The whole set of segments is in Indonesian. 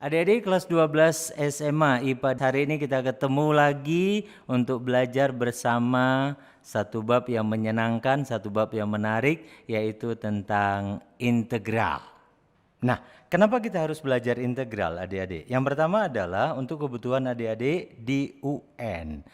Adik-adik kelas 12 SMA IPA, hari ini kita ketemu lagi untuk belajar bersama satu bab yang menyenangkan, satu bab yang menarik, yaitu tentang integral. Nah, kenapa kita harus belajar integral adik-adik? Yang pertama adalah untuk kebutuhan adik-adik di UN.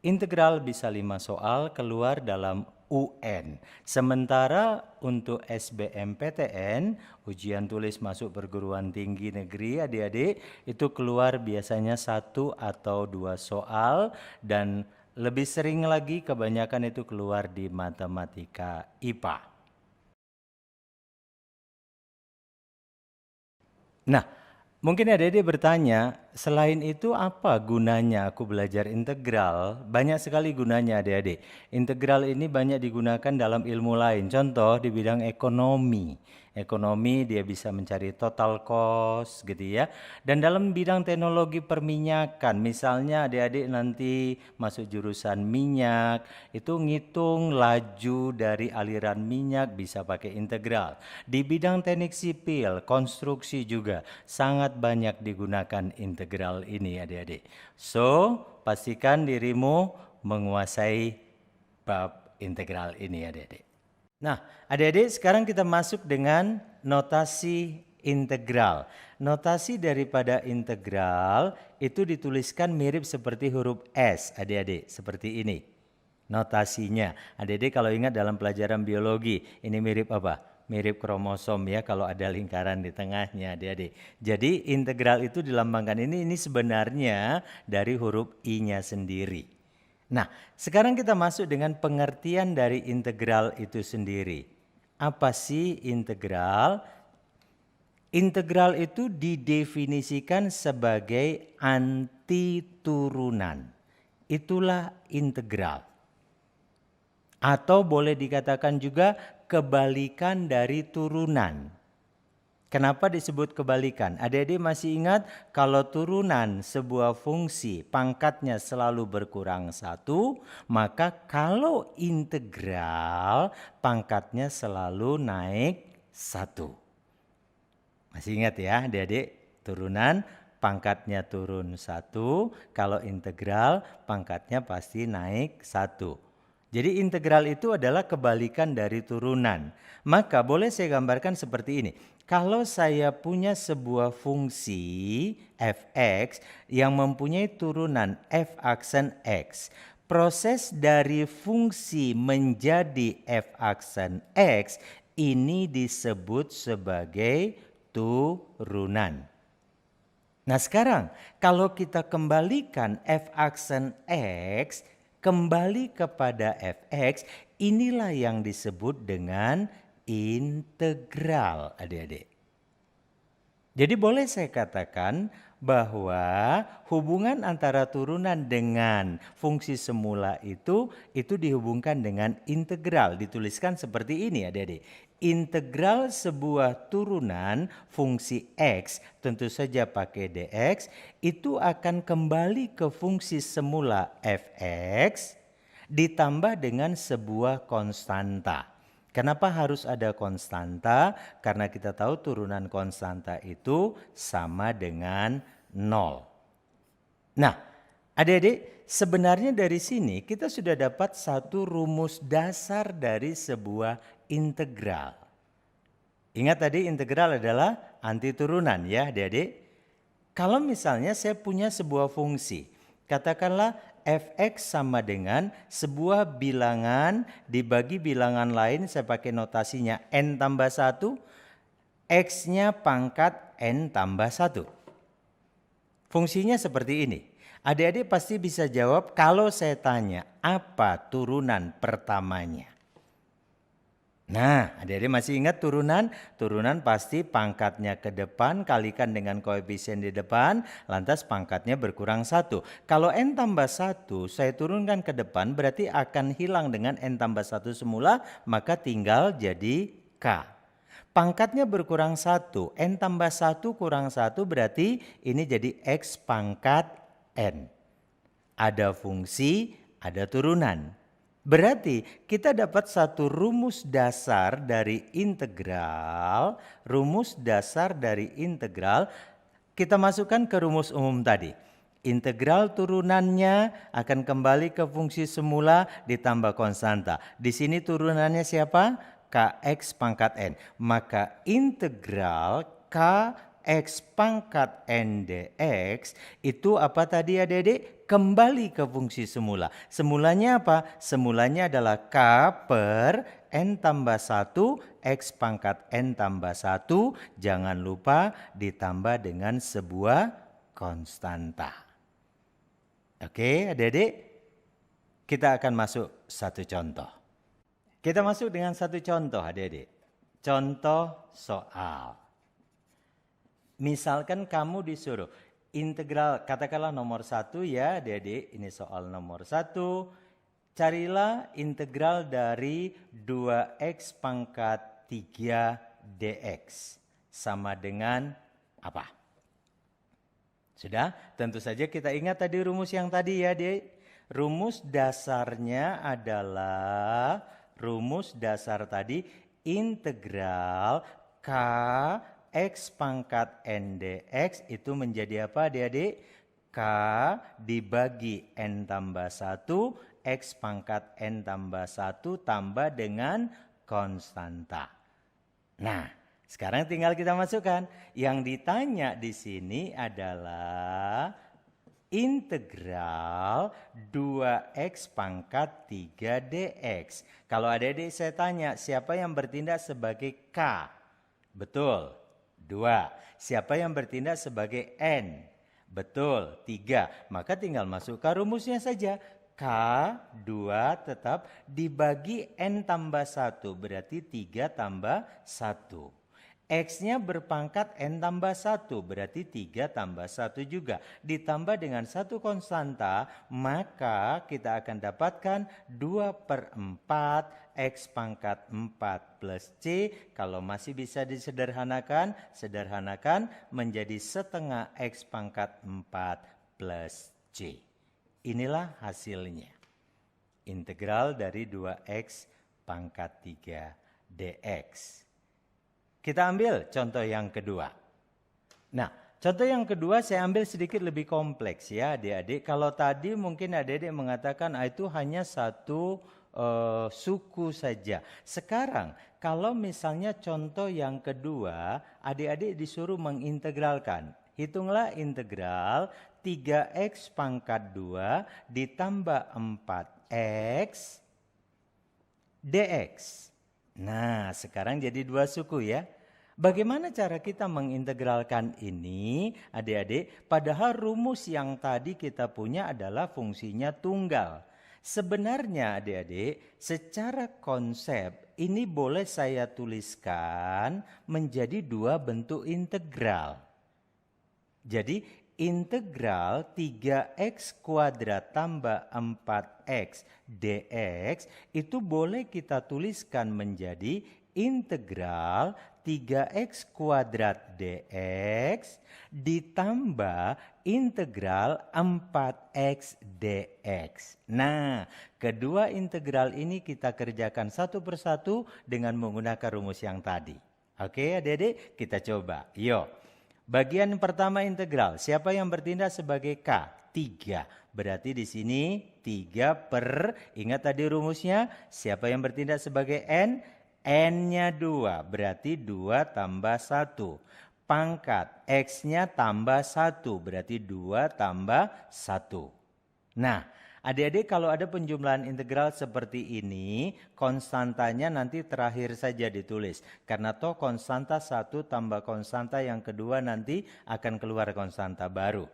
Integral bisa 5 soal keluar dalam UN. Sementara untuk SBMPTN, ujian tulis masuk perguruan tinggi negeri adik-adik, itu keluar biasanya 1 atau 2 soal dan lebih sering lagi kebanyakan itu keluar di matematika IPA. Nah, mungkin adik-adik bertanya, selain itu apa gunanya aku belajar integral? Banyak sekali gunanya adik-adik. Integral ini banyak digunakan dalam ilmu lain. Contoh di bidang ekonomi. Ekonomi dia bisa mencari total cost gitu ya. Dan dalam bidang teknologi perminyakan, misalnya adik-adik nanti masuk jurusan minyak, itu ngitung laju dari aliran minyak bisa pakai integral. Di bidang teknik sipil, konstruksi juga sangat banyak digunakan integral ini adik-adik. So, pastikan dirimu menguasai bab integral ini adik-adik. Nah, adik-adik sekarang kita masuk dengan notasi integral. Notasi daripada integral itu dituliskan mirip seperti huruf S adik-adik, seperti ini. Notasinya, adik-adik kalau ingat dalam pelajaran biologi, ini mirip apa? Mirip kromosom ya kalau ada lingkaran di tengahnya adik-adik. Jadi integral itu dilambangkan ini sebenarnya dari huruf I-nya sendiri. Nah, sekarang kita masuk dengan pengertian dari integral itu sendiri. Apa sih integral? Integral itu didefinisikan sebagai antiturunan. Itulah integral. Atau boleh dikatakan juga kebalikan dari turunan. Kenapa disebut kebalikan? Adik-adik masih ingat kalau turunan sebuah fungsi pangkatnya selalu berkurang 1, maka kalau integral pangkatnya selalu naik 1. Masih ingat ya adik-adik? Turunan pangkatnya turun 1, kalau integral pangkatnya pasti naik 1. Jadi integral itu adalah kebalikan dari turunan. Maka boleh saya gambarkan seperti ini. Kalau saya punya sebuah fungsi fx yang mempunyai turunan f aksen x, proses dari fungsi menjadi f aksen x ini disebut sebagai turunan. Nah sekarang kalau kita kembalikan f aksen x kembali kepada fx, inilah yang disebut dengan integral adik-adik. Jadi boleh saya katakan bahwa hubungan antara turunan dengan fungsi semula itu dihubungkan dengan integral. Dituliskan seperti ini adik-adik. Integral sebuah turunan fungsi x, tentu saja pakai dx, itu akan kembali ke fungsi semula fx ditambah dengan sebuah konstanta. Kenapa harus ada konstanta? Karena kita tahu turunan konstanta itu sama dengan 0. Nah, adik-adik, sebenarnya dari sini kita sudah dapat satu rumus dasar dari sebuah integral. Ingat tadi integral adalah antiturunan ya adik-adik. Kalau misalnya saya punya sebuah fungsi, katakanlah fx sama dengan sebuah bilangan dibagi bilangan lain, saya pakai notasinya n tambah 1, x-nya pangkat n tambah 1. Fungsinya seperti ini. Adik-adik pasti bisa jawab kalau saya tanya apa turunan pertamanya. Nah, adik-adik masih ingat turunan? Turunan pasti pangkatnya ke depan kalikan dengan koefisien di depan, lantas pangkatnya berkurang 1. Kalau n tambah 1 saya turunkan ke depan berarti akan hilang dengan n tambah 1 semula, maka tinggal jadi k. Pangkatnya berkurang 1, n tambah 1 kurang 1 berarti ini jadi x pangkat n. Ada fungsi, ada turunan. Berarti kita dapat satu rumus dasar dari integral. Rumus dasar dari integral kita masukkan ke rumus umum tadi. Integral turunannya akan kembali ke fungsi semula ditambah konstanta. Di sini turunannya siapa? Kx pangkat n. Maka integral Kx pangkat n dx itu apa tadi adik-adik? Kembali ke fungsi semula. Semulanya apa? Semulanya adalah K per n tambah 1, x pangkat n tambah 1. Jangan lupa ditambah dengan sebuah konstanta. Oke adik-adik, kita akan masuk satu contoh. Kita masuk dengan satu contoh adik-adik. Contoh soal. Misalkan kamu disuruh integral, katakanlah nomor 1 ya adik-adik, ini soal nomor 1. Carilah integral dari 2x pangkat 3 dx. Sama dengan apa? Sudah? Tentu saja kita ingat tadi rumus yang tadi ya adik. Rumus dasarnya adalah, rumus dasar tadi integral K x pangkat n dx itu menjadi apa adik-adik? K dibagi n tambah 1, x pangkat n tambah 1 tambah dengan konstanta. Nah, sekarang tinggal kita masukkan. Yang ditanya di sini adalah integral 2x pangkat 3 dx. Kalau adik-adik saya tanya, siapa yang bertindak sebagai K? Betul, 2. Siapa yang bertindak sebagai N? Betul, 3. Maka tinggal masukkan rumusnya saja. K 2 tetap dibagi N tambah 1, berarti 3 tambah 1. X-nya berpangkat N tambah 1, berarti 3 tambah 1 juga. Ditambah dengan satu konstanta, maka kita akan dapatkan 2/4 X pangkat 4 plus C. Kalau masih bisa disederhanakan, sederhanakan menjadi setengah X pangkat 4 plus C. Inilah hasilnya. Integral dari 2x pangkat 3 dx. Kita ambil contoh yang kedua. Nah, contoh yang kedua saya ambil sedikit lebih kompleks ya adik-adik. Kalau tadi mungkin adik-adik mengatakan itu hanya satu suku saja. Sekarang kalau misalnya contoh yang kedua, adik-adik disuruh mengintegralkan. Hitunglah integral 3x pangkat 2 ditambah 4x dx. Nah, sekarang jadi dua suku ya. Bagaimana cara kita mengintegralkan ini adik-adik? Padahal rumus yang tadi kita punya adalah fungsinya tunggal. Sebenarnya adik-adik, secara konsep ini boleh saya tuliskan menjadi dua bentuk integral. Jadi integral 3x kuadrat tambah 4x dx itu boleh kita tuliskan menjadi integral 3x kuadrat dx ditambah integral 4x dx. Nah, kedua integral ini kita kerjakan satu persatu dengan menggunakan rumus yang tadi. Oke adik-adik, kita coba. Yuk. Bagian pertama integral, siapa yang bertindak sebagai K? 3. Berarti di sini 3 per, ingat tadi rumusnya, siapa yang bertindak sebagai N? N-nya 2, berarti 2 tambah 1. Pangkat, X-nya tambah 1, berarti 2 tambah 1. Nah, adik-adik kalau ada penjumlahan integral seperti ini, konstantanya nanti terakhir saja ditulis. Karena toh konstanta 1 tambah konstanta yang kedua nanti akan keluar konstanta baru.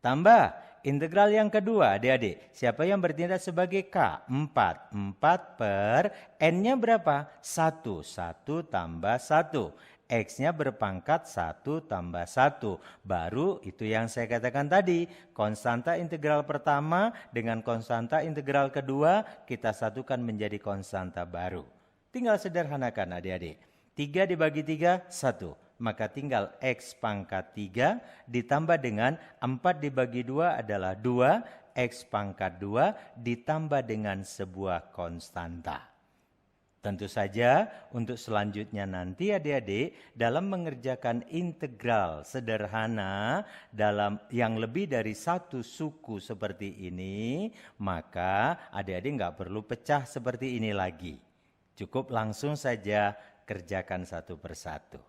Tambah integral yang kedua adik-adik. Siapa yang bertindak sebagai K? 4. 4 per N-nya berapa? 1. 1 tambah 1. X-nya berpangkat 1 tambah 1. Baru itu yang saya katakan tadi. Konstanta integral pertama dengan konstanta integral kedua kita satukan menjadi konstanta baru. Tinggal sederhanakan adik-adik. 3 dibagi 3, 1. Maka tinggal X pangkat 3 ditambah dengan 4 dibagi 2 adalah 2. X pangkat 2 ditambah dengan sebuah konstanta. Tentu saja untuk selanjutnya nanti adik-adik dalam mengerjakan integral sederhana dalam yang lebih dari satu suku seperti ini, maka adik-adik nggak perlu pecah seperti ini lagi. Cukup langsung saja kerjakan satu persatu.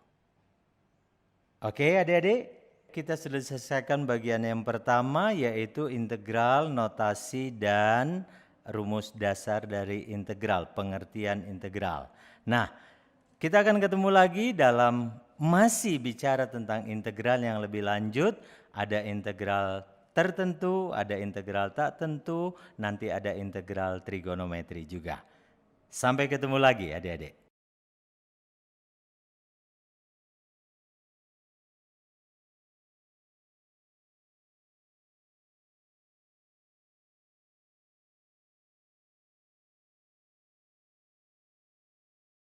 Oke adik-adik, kita sudah selesaikan bagian yang pertama yaitu integral, notasi, dan rumus dasar dari integral, pengertian integral. Nah, kita akan ketemu lagi dalam masih bicara tentang integral yang lebih lanjut. Ada integral tertentu, ada integral tak tentu, nanti ada integral trigonometri juga. Sampai ketemu lagi adik-adik.